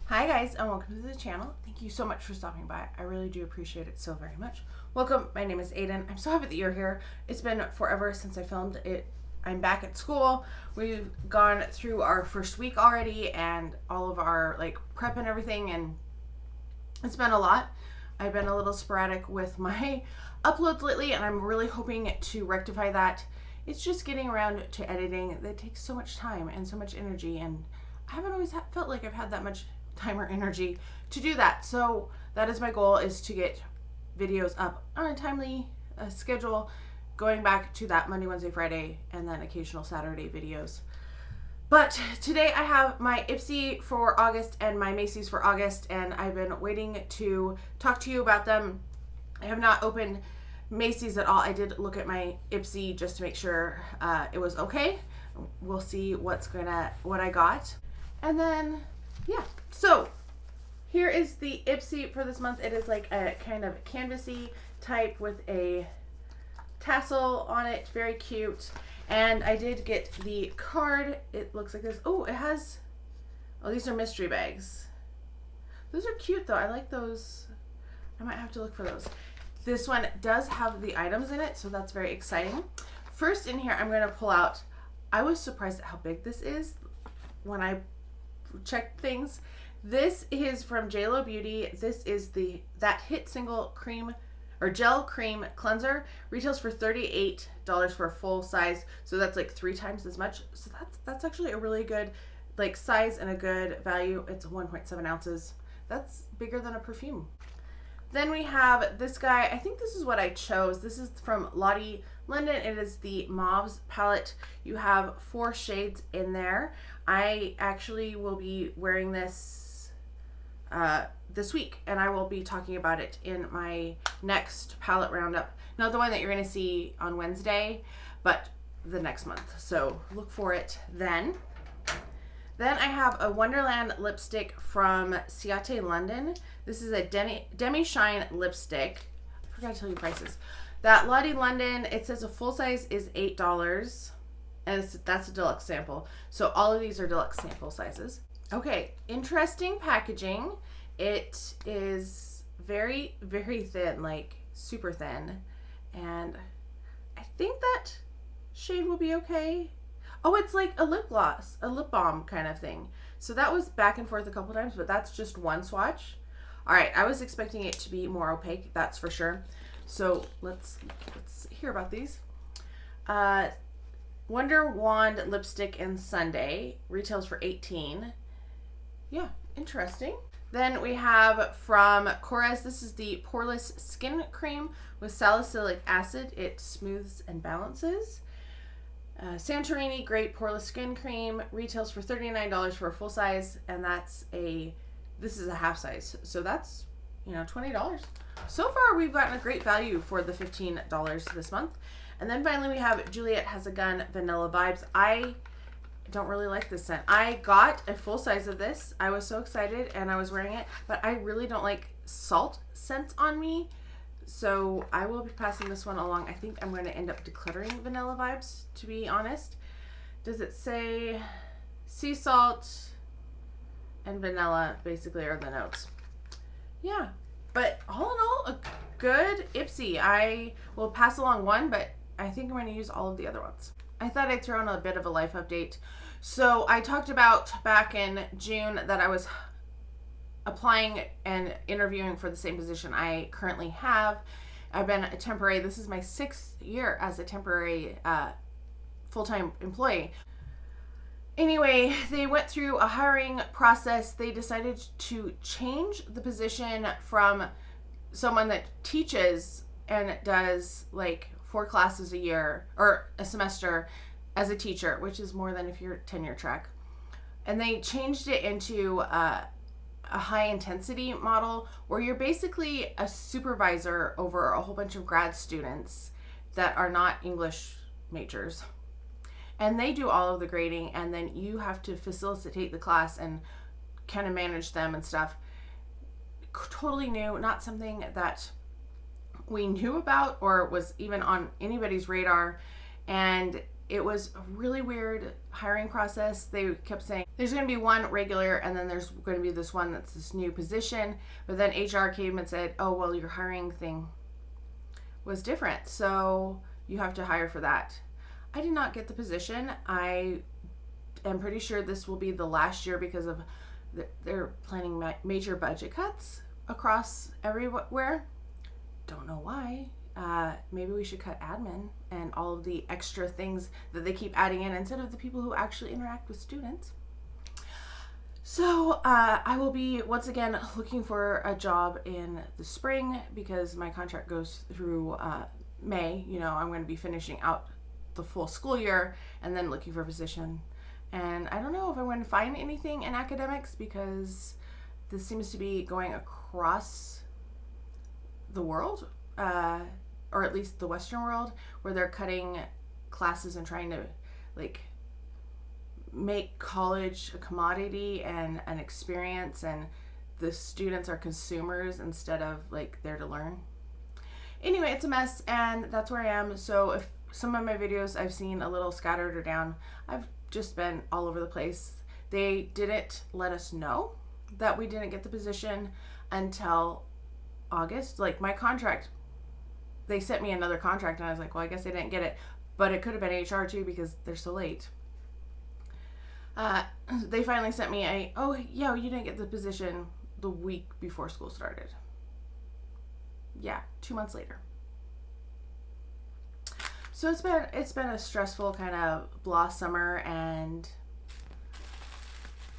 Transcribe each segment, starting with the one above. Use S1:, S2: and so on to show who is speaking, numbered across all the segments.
S1: Hi guys, and welcome to the channel. Thank you so much for stopping by. I really do appreciate it so very much. Welcome, my name is Aiden. I'm so happy that you're here. It's been forever since I filmed it. I'm back at school. We've gone through our first week already and all of our prep and everything, and it's been a lot. I've been a little sporadic with my uploads lately, and I'm really hoping to rectify that. It's just getting around to editing that takes so much time and so much energy, and I haven't always felt like I've had that much time or energy to do that. So that is my goal, is to get videos up on a timely schedule, going back to that Monday, Wednesday, Friday, and then occasional Saturday videos. But today I have my Ipsy for August and my Macy's for August, and I've been waiting to talk to you about them. I have not opened Macy's at all. I did look at my Ipsy just to make sure it was okay. We'll see what I got. And then yeah, so here is the Ipsy for this month. It is like a kind of canvasy type with a tassel on it, very cute. And I did get the card. It looks like this. Oh, it has, oh, these are mystery bags. Those are cute though. I like those. I might have to look for those. This one does have the items in it, so that's very exciting. First in here, I'm going to pull out, I was surprised at how big this is when I checked things. This is from JLo Beauty. This is that Hit Single Cream or Gel Cream Cleanser. Retails for $38 for a full size, so that's like 3 times as much. So that's actually a really good size and a good value. It's 1.7 ounces. That's bigger than a perfume. Then we have this guy. I think this is what I chose. This is from Lottie London. It is the Mauves palette. You have 4 shades in there. I actually will be wearing this this week, and I will be talking about it in my next palette roundup. Not the one that you're going to see on Wednesday, but the next month. So look for it then. Then I have a Wonderland lipstick from Ciate London. This is a Demi Shine lipstick. I forgot to tell you prices. That Lottie London, it says a full size is $8, and that's a deluxe sample. So all of these are deluxe sample sizes. Okay, interesting packaging. It is very, very thin, like super thin. And I think that shade will be okay. Oh, it's like a lip gloss, a lip balm kind of thing. So that was back and forth a couple times, but that's just one swatch. All right, I was expecting it to be more opaque, that's for sure. So let's hear about these. Wonder Wand lipstick in Sunday retails for $18. Yeah, interesting. Then we have from Korres, this is the Poreless Skin Cream with salicylic acid. It smooths and balances. Santorini Great Poreless Skin Cream retails for $39 for a full size, and this is a half size, so that's $20. So far we've gotten a great value for the $15 this month. And then finally we have Juliet Has a Gun Vanilla Vibes. I don't really like this scent. I got a full size of this. I was so excited and I was wearing it, but I really don't like salt scents on me. So I will be passing this one along. I think I'm going to end up decluttering Vanilla Vibes, to be honest. Does it say sea salt and vanilla basically are the notes? Yeah, but all in all, a good Ipsy. I will pass along one, but I think I'm going to use all of the other ones. I thought I'd throw in a bit of a life update. So I talked about back in June that I was applying and interviewing for the same position I currently have. I've been a temporary, this is my 6th year as a temporary full-time employee. Anyway, they went through a hiring process. They decided to change the position from someone that teaches and does 4 classes a year or a semester as a teacher, which is more than if you're tenure track. And they changed it into a high intensity model where you're basically a supervisor over a whole bunch of grad students that are not English majors. And they do all of the grading, and then you have to facilitate the class and kind of manage them and stuff. Totally new, not something that we knew about or was even on anybody's radar. And it was a really weird hiring process. They kept saying there's going to be one regular and then there's going to be this one that's this new position. But then HR came and said, oh, well, your hiring thing was different, so you have to hire for that. I did not get the position. I am pretty sure this will be the last year because of they're planning major budget cuts across everywhere. Don't know why. Maybe we should cut admin and all of the extra things that they keep adding in instead of the people who actually interact with students. So I will be once again looking for a job in the spring because my contract goes through May. You know, I'm going to be finishing out the full school year and then looking for a position. And I don't know if I'm going to find anything in academics because this seems to be going across the world, or at least the Western world, where they're cutting classes and trying to like make college a commodity and an experience, and the students are consumers instead of like there to learn. Anyway, it's a mess, and that's where I am. So if some of my videos I've seen a little scattered or down, I've just been all over the place. They didn't let us know that we didn't get the position until August. Like my contract, they sent me another contract and I was like, well, I guess I didn't get it, but it could have been HR too because they're so late. They finally sent me oh yeah, you didn't get the position the week before school started. Yeah, 2 months later. So it's been a stressful kind of blah summer, and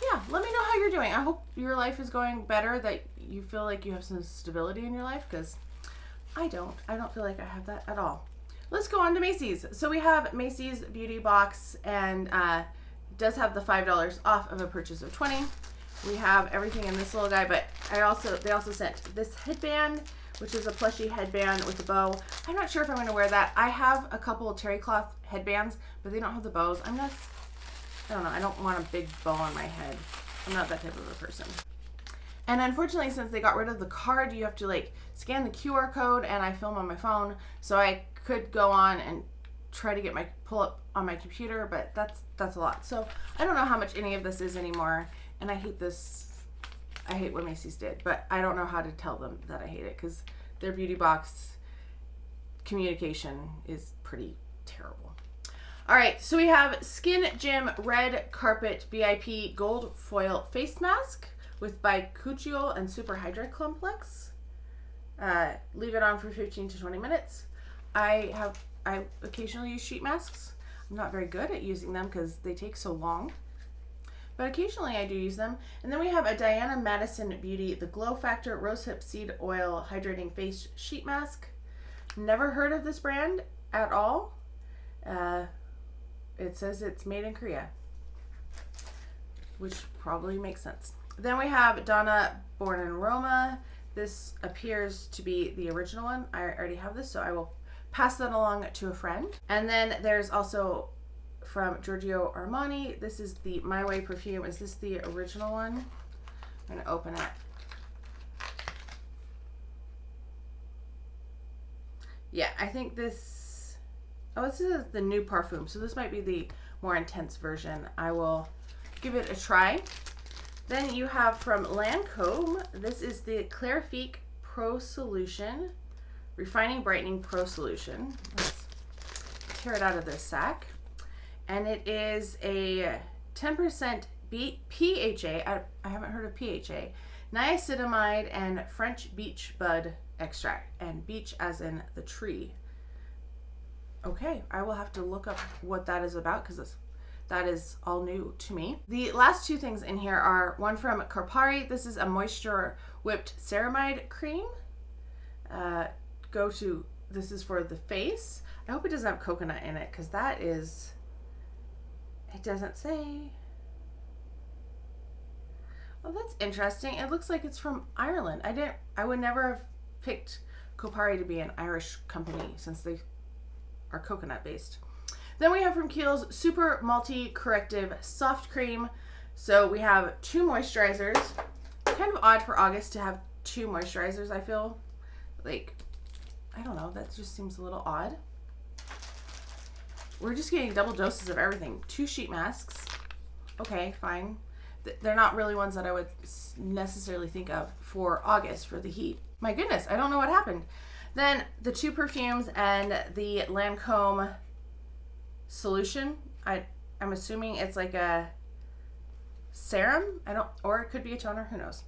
S1: yeah, let me know how you're doing. I hope your life is going better, that you feel like you have some stability in your life, because I don't feel like I have that at all. Let's go on to Macy's. So we have Macy's beauty box, and does have the $5 off of a purchase of 20. We have everything in this little guy, but they also sent this headband, which is a plushy headband with a bow. I'm not sure if I'm going to wear that. I have a couple of terry cloth headbands, but they don't have the bows. I don't know. I don't want a big bow on my head. I'm not that type of a person. And unfortunately, since they got rid of the card, you have to like scan the QR code, and I film on my phone, so I could go on and try to get my pull up on my computer, but that's a lot. So I don't know how much any of this is anymore, and I hate this. I hate what Macy's did, but I don't know how to tell them that I hate it because their beauty box communication is pretty terrible. All right, so we have Skin Gym Red Carpet VIP Gold Foil Face Mask with Bicucciol and Super Hydrate Complex. Leave it on for 15 to 20 minutes. I occasionally use sheet masks. I'm not very good at using them because they take so long, but occasionally I do use them. And then we have a Diana Madison Beauty, the Glow Factor Rosehip Seed Oil Hydrating Face Sheet Mask. Never heard of this brand at all. It says it's made in Korea, which probably makes sense. Then we have Donna Born in Roma. This appears to be the original one. I already have this, so I will pass that along to a friend. And then there's also from Giorgio Armani. This is the My Way perfume. Is this the original one? I'm going to open it. Yeah, I think this... Oh, this is the new parfum. So this might be the more intense version. I will give it a try. Then you have from Lancome. This is the Clarifique Pro Solution. Refining Brightening Pro Solution. Let's tear it out of this sack. And it is a 10% PHA, I haven't heard of PHA, niacinamide and French beech bud extract, and beech as in the tree. Okay, I will have to look up what that is about because that is all new to me. The last two things in here are one from Carpari. This is a moisture whipped ceramide cream. This is for the face. I hope it doesn't have coconut in it because that is... It doesn't say. Oh, that's interesting. It looks like it's from Ireland. I would never have picked Copari to be an Irish company since they are coconut based. Then we have from Kiehl's Super Multi Corrective Soft Cream. So we have two moisturizers. Kind of odd for August to have two moisturizers, I feel. Like, I don't know, that just seems a little odd. we're just getting double doses of everything. 2 sheet masks. Okay, fine. They're not really ones that I would necessarily think of for August for the heat. My goodness, I don't know what happened. Then the 2 perfumes and the Lancome solution. I'm assuming it's like a serum. Or it could be a toner, who knows.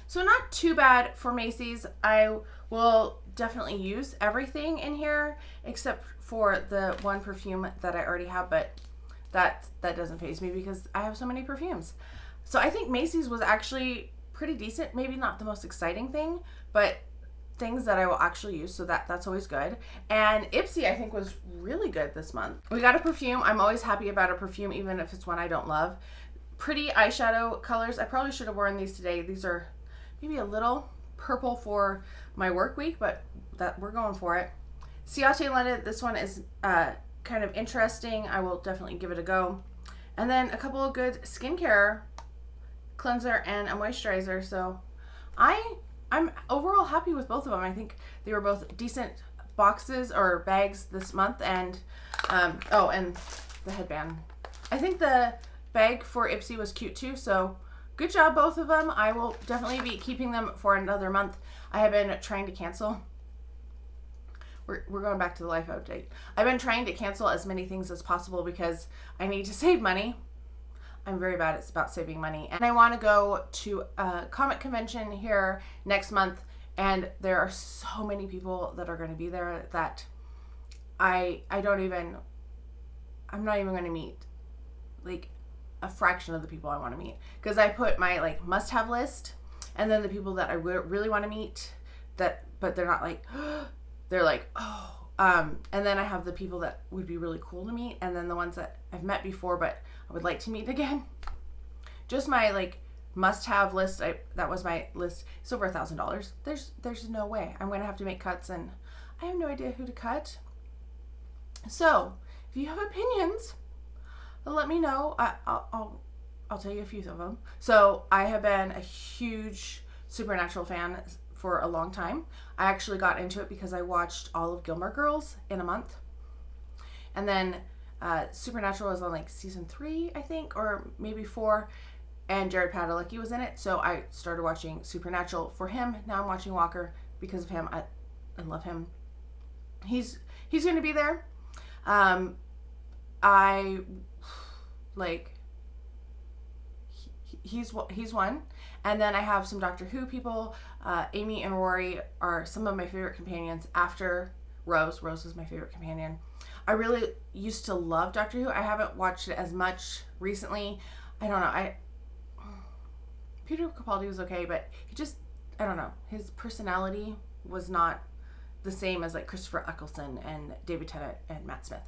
S1: So not too bad for Macy's. I will definitely use everything in here except for the 1 perfume that I already have, but that doesn't faze me because I have so many perfumes. So I think Macy's was actually pretty decent. Maybe not the most exciting thing, but things that I will actually use, so that's always good. And Ipsy, I think, was really good this month. We got a perfume. I'm always happy about a perfume, even if it's one I don't love. Pretty eyeshadow colors. I probably should have worn these today. These are maybe a little purple for my work week, but we're going for it. Ciate London, this one is kind of interesting. I will definitely give it a go. And then a couple of good skincare, cleanser and a moisturizer. So I'm overall happy with both of them. I think they were both decent boxes or bags this month. And oh, and the headband. I think the bag for Ipsy was cute too. So good job, both of them. I will definitely be keeping them for another month. I have been trying to cancel. We're going back to the life update. I've been trying to cancel as many things as possible because I need to save money. I'm very bad about saving money. And I want to go to a comic convention here next month. And there are so many people that are going to be there that I'm not even going to meet like a fraction of the people I want to meet. Because I put my like must-have list and then the people that I really want to meet but they're not like, they're like, oh. And then I have the people that would be really cool to meet, and then the ones that I've met before but I would like to meet again. Just my like must-have list. That was my list. It's over $1,000. There's no way I'm gonna have to make cuts, and I have no idea who to cut. So if you have opinions, let me know. I'll tell you a few of them. So I have been a huge Supernatural fan for a long time. I actually got into it because I watched all of Gilmore Girls in a month. And then Supernatural was on like season 3, I think, or maybe 4, and Jared Padalecki was in it. So I started watching Supernatural for him. Now I'm watching Walker because of him. I love him. He's going to be there. He's one. And then I have some Doctor Who people. Amy and Rory are some of my favorite companions after Rose. Rose is my favorite companion. I really used to love Doctor Who. I haven't watched it as much recently. I don't know. Peter Capaldi was okay, but I don't know. His personality was not the same as like Christopher Eccleston and David Tennant and Matt Smith.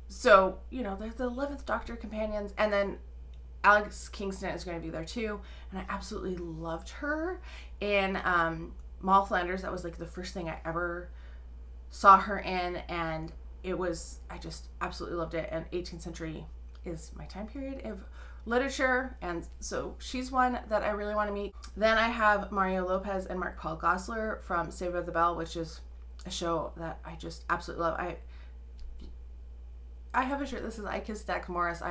S1: So, there's the 11th Doctor companions, and then Alex Kingston is going to be there too, and I absolutely loved her in Mall Flanders. That was like the first thing I ever saw her in, and I just absolutely loved it. And 18th century is my time period of literature, and so she's one that I really want to meet. Then I have Mario Lopez and Mark Paul Gosselaar from Saved by the Bell, which is a show that I just absolutely love. I have a shirt that says I Kissed Dax Morris.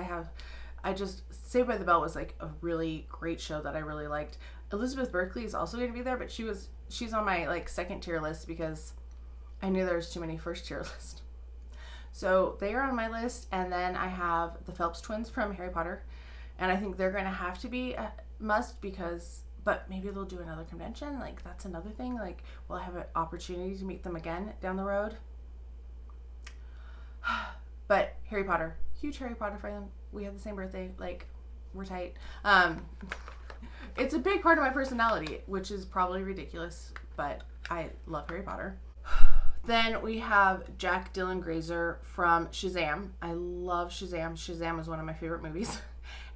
S1: Saved by the Bell was like a really great show that I really liked. Elizabeth Berkley is also going to be there, but she's on my like second tier list because I knew there was too many first tier lists. So they are on my list, and then I have the Phelps twins from Harry Potter, and I think they're going to have to be a must but maybe they'll do another convention. Like that's another thing. Like, will I have an opportunity to meet them again down the road? But Harry Potter, huge Harry Potter fan. We have the same birthday. Like, we're tight. It's a big part of my personality, which is probably ridiculous, but I love Harry Potter. Then we have Jack Dylan Grazer from Shazam. I love Shazam. Shazam is one of my favorite movies.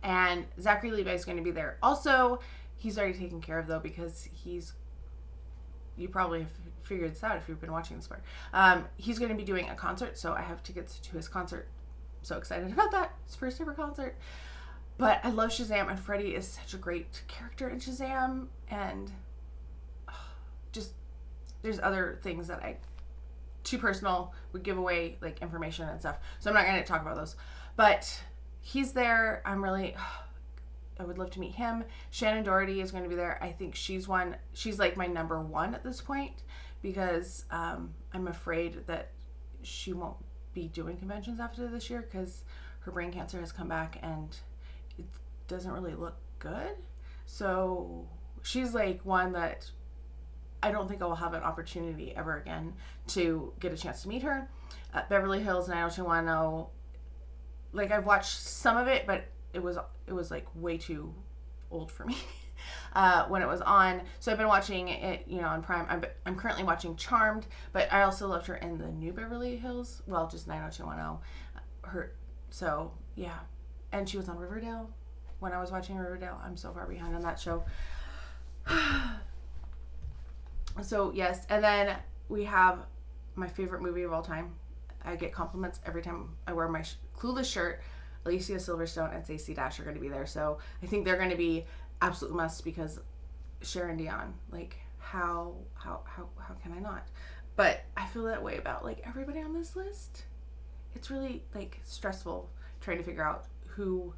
S1: And Zachary Levi is going to be there. Also, he's already taken care of, though, because you probably have figured this out if you've been watching this part. He's going to be doing a concert, so I have tickets to his concert. So excited about that. His first ever concert. But I love Shazam, and Freddy is such a great character in Shazam, and just there's other things that I too personal, would give away like information and stuff. So I'm not going to talk about those. But he's there. I would love to meet him. Shannon Doherty is going to be there. I think she's like my number one at this point, because I'm afraid that she won't be doing conventions after this year because her brain cancer has come back and it doesn't really look good. So she's like one that I don't think I will have an opportunity ever again to get a chance to meet her. Beverly Hills 90210, like I've watched some of it, but it was like way too old for me when it was on. So I've been watching it, on Prime. I'm currently watching Charmed, but I also loved her in the new Beverly Hills. Well, just 90210. So yeah, and she was on Riverdale when I was watching Riverdale. I'm so far behind on that show. So yes, and then we have my favorite movie of all time. I get compliments every time I wear my Clueless shirt. Alicia Silverstone and Stacey Dash are going to be there, so I think they're going to be absolute must, because Sharon Dion, like how can I not? But I feel that way about like everybody on this list. It's really like stressful trying to figure out who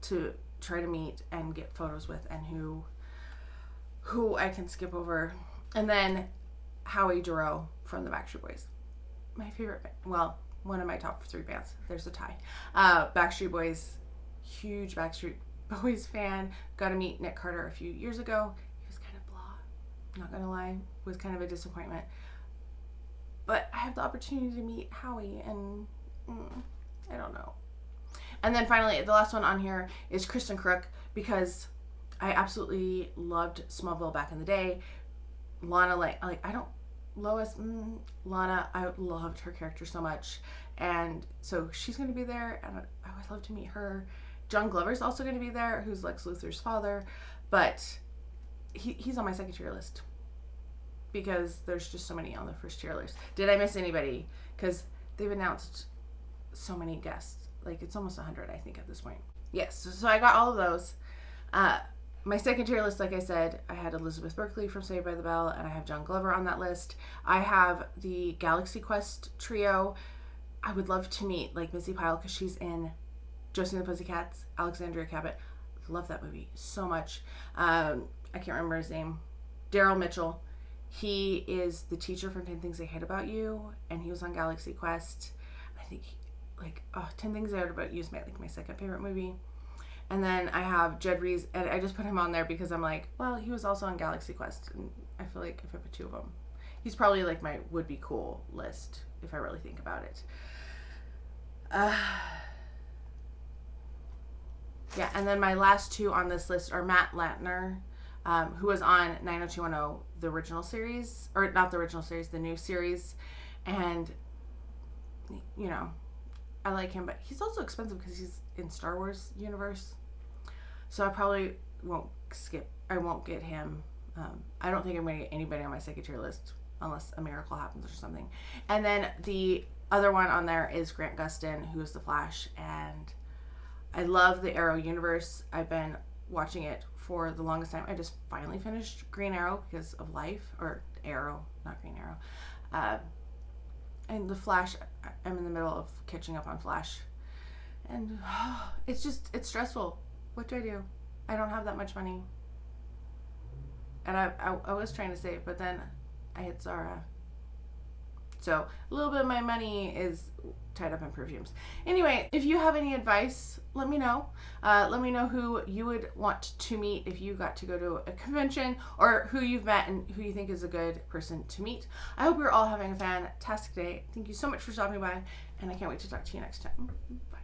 S1: to try to meet and get photos with, and who I can skip over. And then Howie Dorough from the Backstreet Boys, my favorite band. Well, one of my top 3 bands. There's a tie. Backstreet Boys, huge Backstreet Boys fan. Got to meet Nick Carter a few years ago. He was kind of blah, not gonna lie, was kind of a disappointment. But I have the opportunity to meet Howie, and I don't know. And then finally, the last one on here is Kristen Crook, because I absolutely loved Smallville back in the day. Lana, Lana, I loved her character so much, and so she's going to be there, and I would love to meet her. John Glover's also going to be there, who's Lex Luthor's father, but he's on my second tier list because there's just so many on the first tier list. Did I miss anybody? Because they've announced so many guests, like it's almost 100 I think at this point. Yes, so I got all of those. My second tier list, like I said, I had Elizabeth Berkley from Saved by the Bell, and I have John Glover on that list. I have the Galaxy Quest trio. I would love to meet like Missy Pyle, because she's in Josie and the Pussycats, Alexandria Cabot. Love that movie so much. I can't remember his name. Daryl Mitchell. He is the teacher from 10 Things I Hate About You, and he was on Galaxy Quest. I think 10 Things I Hate About You is my second favorite movie. And then I have Jed Rees, and I just put him on there because I'm like, well, he was also on Galaxy Quest, and I feel like if I put 2 of them, he's probably like my would be cool list if I really think about it. Yeah, and then my last 2 on this list are Matt Latner, who was on 90210, the original series, or not the original series, the new series, and I like him, but he's also expensive because he's in Star Wars universe. So I probably won't get him. I don't think I'm going to get anybody on my second tier list unless a miracle happens or something. And then the other one on there is Grant Gustin, who is the Flash. And I love the Arrow universe. I've been watching it for the longest time. I just finally finished Green Arrow because of life. Or Arrow, not Green Arrow. And the Flash, I'm in the middle of catching up on Flash. And it's stressful. What do? I don't have that much money. And I was trying to save, but then I hit Zara. So a little bit of my money is tied up in perfumes. Anyway, if you have any advice, let me know. Let me know who you would want to meet if you got to go to a convention, or who you've met and who you think is a good person to meet. I hope you're all having a fantastic day. Thank you so much for stopping by, and I can't wait to talk to you next time. Bye.